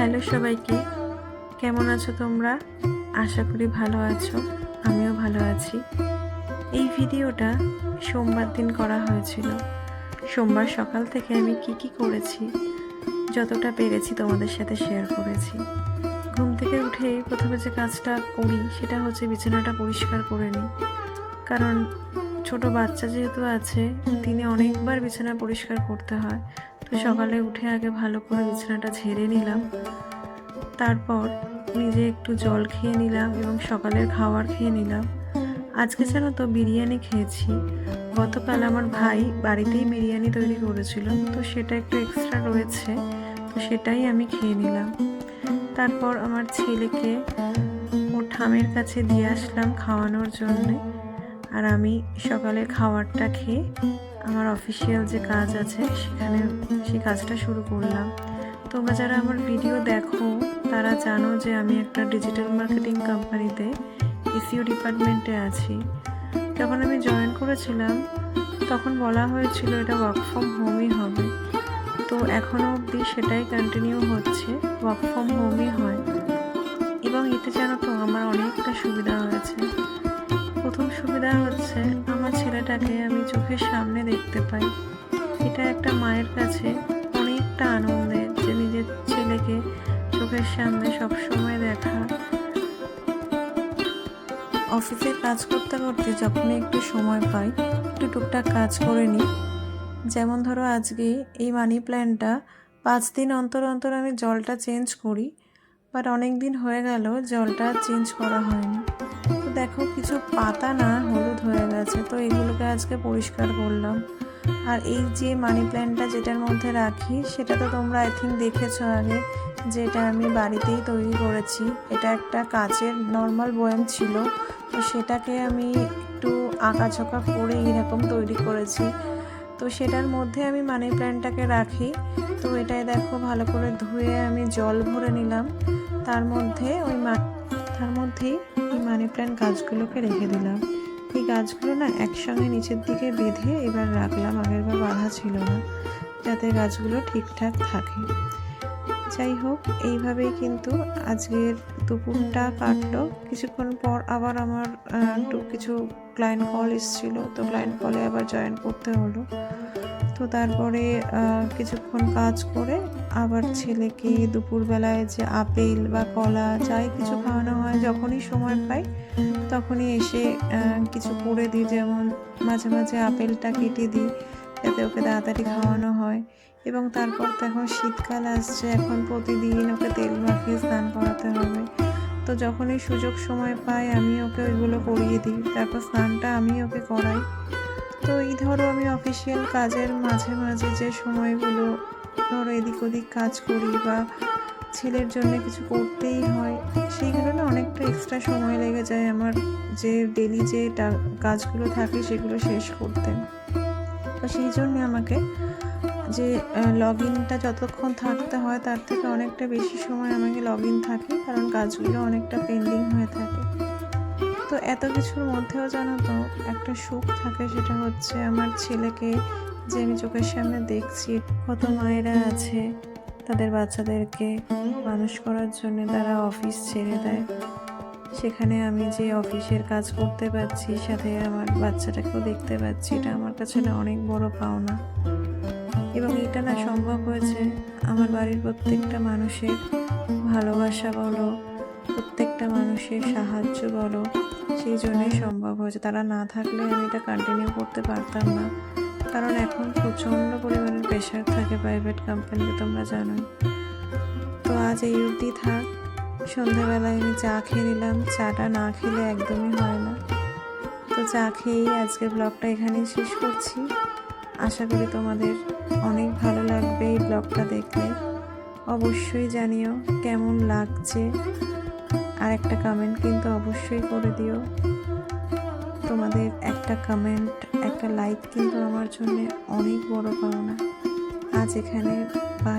Hello সবাইকে, কেমন আছো তোমরা? আশা করি ভালো আছো, আমিও ভালো আছি। এই ভিডিওটা সোমবার দিন করা হয়েছিল। সোমবার সকাল থেকে আমি কি করেছি যতটা পেরেছি তোমাদের সাথে শেয়ার করেছি। ঘুম থেকে উঠেই প্রথমে যে কাজটা করি সেটা হচ্ছে বিছানাটা পরিষ্কার করে নিই, কারণ ছোট বাচ্চা যেহেতু আছে দিনে অনেকবার বিছানা পরিষ্কার করতে হয়। তো সকালে উঠে আগে ভালো করে বিছানাটা ঝেড়ে নিলাম, তারপর নিজে একটু জল খেয়ে নিলাম এবং সকালের খাবার খেয়ে নিলাম। আজকে জানো তো বিরিয়ানি খেয়েছি। গতকাল আমার ভাই বাড়িতেই বিরিয়ানি তৈরি করেছিল, তো সেটা একটু এক্সট্রা রয়েছে, তো সেটাই আমি খেয়ে নিলাম। তারপর আমার ছেলেকে ওর ঠামের কাছে দিয়ে আসলাম খাওয়ানোর জন্যে, আর আমি সকালের খাবারটা খেয়ে আমার অফিসিয়াল যে কাজ আছে সেখানে সেই কাজটা শুরু করলাম। তোমরা যারা আমার ভিডিও দেখো তারা জানো যে আমি একটা ডিজিটাল মার্কেটিং কোম্পানিতে এসইও ডিপার্টমেন্টে আছি। যখন আমি জয়েন করেছিলাম তখন বলা হয়েছিল এটা ওয়ার্ক ফ্রম হোমই হবে, তো এখনও অবধি সেটাই কন্টিনিউ হচ্ছে, ওয়ার্ক ফ্রম হোমই হয়। এবং এতে জানো তো আমার অনেকটা সুবিধা হয়েছে। প্রথম সুবিধা হচ্ছে আমার ছেলেটাকে আমি চোখের সামনে দেখতে পাই। এটা একটা মায়ের কাছে অনেকটা আনন্দের যে নিজের ছেলেকে চোখের সামনে সবসময় দেখা। অফিসে কাজ করতে করতে যখনই একটু সময় পাই একটু টুকটাক কাজ করে নিই। যেমন ধরো আজকে এই মানি প্ল্যান্টটা 5 দিন অন্তর অন্তর আমি জলটা চেঞ্জ করি, বাট অনেক দিন হয়ে গেল জলটা চেঞ্জ করা হয়নি। তো দেখো কিছু পাতা না হলুদ হয়ে গেছে, তো এগুলোকে আজকে পরিষ্কার করলাম। আর এই যে মানি প্ল্যান্টটা যেটার মধ্যে রাখি সেটা তো তোমরা আই থিঙ্ক দেখেছো আগে, যেটা আমি বাড়িতেই তৈরি করেছি। এটা একটা কাচের নর্মাল বয়াম ছিল, তো সেটাকে আমি একটু আঁকাঝোঁকা করে এরকম তৈরি করেছি। তো সেটার মধ্যে আমি মানি প্ল্যান্টটাকে রাখি। তো এটাই দেখো ভালো করে ধুয়ে আমি জল ভরে নিলাম, তার মধ্যেই এই মানি প্ল্যান্ট গাছগুলোকে রেখে দিলাম। এই গাছগুলো না একসঙ্গে নিচের দিকে বেঁধে এবার রাখলাম, আগেরবার বাঁধা ছিল না, যাতে গাছগুলো ঠিকঠাক থাকে। যাই হোক, এইভাবেই কিন্তু আজকের দুপুরটা কাটলো। কিছুক্ষণ পর আবার আমার একটু কিছু ক্লায়েন্ট কল এসেছিলো, তো ক্লায়েন্ট কলে আবার জয়েন করতে হলো। তো তারপরে কিছুক্ষণ কাজ করে আবার ছেলেকে দুপুরবেলায় যে আপেল বা কলা যাই কিছু খাওয়ানো হয় যখনই সময় পাই তখনই এসে কিছু করে দিই। যেমন মাঝে মাঝে আপেলটা কেটে দিই যাতে ওকে তাড়াতাড়ি খাওয়ানো হয়। এবং তারপর তো এখন শীতকাল আসছে, এখন প্রতিদিন ওকে তেল মাখিয়ে স্নান করাতে হবে। তো যখনই সুযোগ সময় পাই আমি ওকে ওইগুলো করিয়ে দিই, তারপর স্নানটা আমি ওকে করাই। তো এই ধরো আমি অফিসিয়াল কাজের মাঝে মাঝে যে সময়গুলো ধরো এদিক ওদিক কাজ করি বা ছেলের জন্য কিছু করতেই হয়, সেইগুলো না অনেকটা এক্সট্রা সময় লেগে যায় আমার যে ডেলি যে কাজগুলো থাকে সেগুলো শেষ করতে। তো সেই জন্যে আমাকে যে লগ ইনটা যতক্ষণ থাকতে হয় তার থেকে অনেকটা বেশি সময় আমাকে লগ ইন থাকে, কারণ কাজগুলো অনেকটা পেন্ডিং হয়ে থাকে। তো এত কিছুর মধ্যেও জানো তো একটা সুখ থাকে, সেটা হচ্ছে আমার ছেলেকে যে আমি চোখের সামনে দেখছি। কত মায়েরা আছে তাদের বাচ্চাদেরকে মানুষ করার জন্য তারা অফিস ছেড়ে দেয়, সেখানে আমি যে অফিসের কাজ করতে পারছি সাথে আমার বাচ্চাটাকেও দেখতে পাচ্ছি, এটা আমার কাছে না অনেক বড় পাওনা। এবং এটা না সম্ভব হয়েছে আমার বাড়ির প্রত্যেকটা মানুষের ভালোবাসা বলো, প্রত্যেকটা মানুষের সাহায্য বলো, সেই জন্যই সম্ভব হয়েছে। তারা না থাকলে আমি এটা কন্টিনিউ করতে পারতাম না, কারণ এখন প্রচণ্ড পরিমাণে প্রেশার থাকে প্রাইভেট কোম্পানিতে, তোমরা জানোই। তো আজ এই অবধি থাক। সন্ধ্যাবেলায় আমি চা খেয়ে নিলাম, চাটা না খেলে একদমই হয় না। তো চা খেয়েই আজকের ব্লগটা এখানেই শেষ করছি। আশা করি তোমাদের অনেক ভালো লাগবে এই ব্লগটা দেখলে। অবশ্যই জানিও কেমন লাগছে, আর একটা কমেন্ট কিন্তু অবশ্যই করে দিও। তোমাদের একটা কমেন্ট, একটা লাইক কিন্তু আমার জন্য অনেক বড় পাওনা। আজ এখানে বাই।